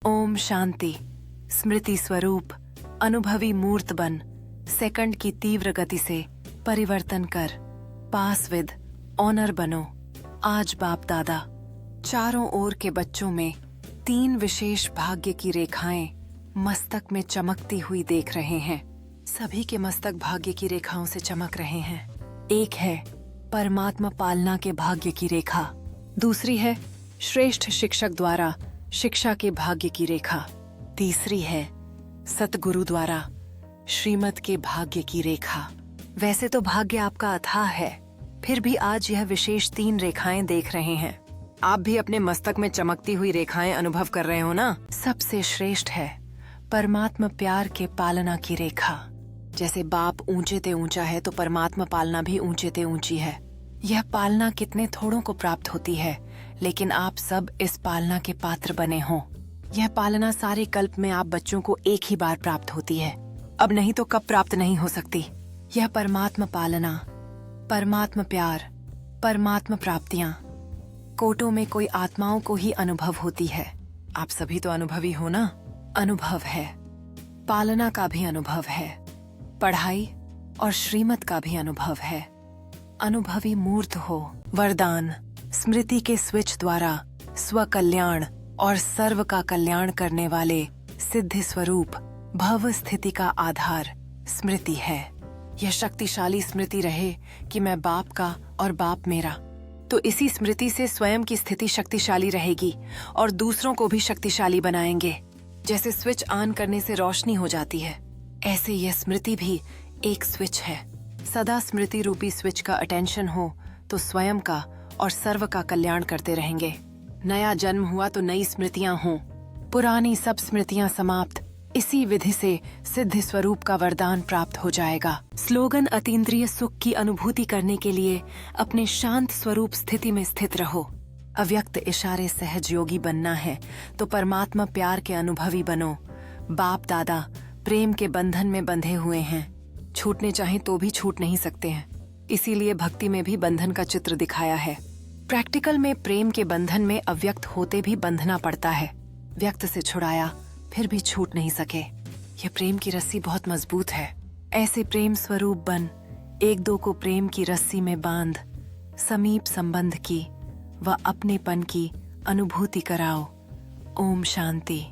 ओम शांति। स्मृति स्वरूप अनुभवी मूर्त बन सेकंड की तीव्र गति से परिवर्तन कर पास विद ऑनर बनो। आज बाप दादा चारों ओर के बच्चों में 3 विशेष भाग्य की रेखाएं मस्तक में चमकती हुई देख रहे हैं। सभी के मस्तक भाग्य की रेखाओं से चमक रहे हैं। एक है परमात्मा पालना के भाग्य की रेखा, दूसरी है श्रेष्ठ शिक्षक द्वारा शिक्षा के भाग्य की रेखा, तीसरी है सतगुरु द्वारा श्रीमत के भाग्य की रेखा। वैसे तो भाग्य आपका अथाह है, फिर भी आज यह विशेष 3 रेखाएं देख रहे हैं। आप भी अपने मस्तक में चमकती हुई रेखाएं अनुभव कर रहे हो ना। सबसे श्रेष्ठ है परमात्मा प्यार के पालना की रेखा। जैसे बाप ऊंचे ते ऊंचा है तो परमात्मा पालना भी ऊंचे ते ऊंची है। यह पालना कितने थोड़ों को प्राप्त होती है, लेकिन आप सब इस पालना के पात्र बने हो। यह पालना सारे कल्प में आप बच्चों को एक ही बार प्राप्त होती है, अब नहीं तो कब प्राप्त नहीं हो सकती। यह परमात्मा पालना, परमात्मा प्यार, परमात्मा प्राप्तियां कोटों में कोई आत्माओं को ही अनुभव होती है। आप सभी तो अनुभवी हो ना। अनुभव है, पालना का भी अनुभव है, पढ़ाई और श्रीमत का भी अनुभव है। अनुभवी मूर्त हो। वरदान स्मृति के स्विच द्वारा स्व कल्याण और सर्व का कल्याण करने वाले सिद्धि स्वरूप भव स्थिति का आधार स्मृति है। यह शक्तिशाली स्मृति रहे कि मैं बाप का और बाप मेरा, तो इसी स्मृति से स्वयं की स्थिति शक्तिशाली रहेगी और दूसरों को भी शक्तिशाली बनाएंगे। जैसे स्विच ऑन करने से रोशनी हो जाती है, ऐसे यह स्मृति भी एक स्विच है। सदा स्मृति रूपी स्विच का अटेंशन हो तो स्वयं का और सर्व का कल्याण करते रहेंगे। नया जन्म हुआ तो नई स्मृतियां हों, पुरानी सब स्मृतियां समाप्त। इसी विधि से सिद्धि स्वरूप का वरदान प्राप्त हो जाएगा। स्लोगन अतीन्द्रिय सुख की अनुभूति करने के लिए अपने शांत स्वरूप स्थिति में स्थित रहो। अव्यक्त इशारे सहज योगी बनना है तो परमात्मा प्यार के अनुभवी बनो। बाप दादा प्रेम के बंधन में बंधे हुए हैं, छूटने चाहें तो भी छूट नहीं सकते हैं। इसीलिए भक्ति में भी बंधन का चित्र दिखाया है। प्रैक्टिकल में प्रेम के बंधन में अव्यक्त होते भी बंधना पड़ता है। व्यक्त से छुड़ाया फिर भी छूट नहीं सके। यह प्रेम की रस्सी बहुत मजबूत है। ऐसे प्रेम स्वरूप बन एक दो को प्रेम की रस्सी में बांध समीप संबंध की व अपनेपन की अनुभूति कराओ। ओम शांति।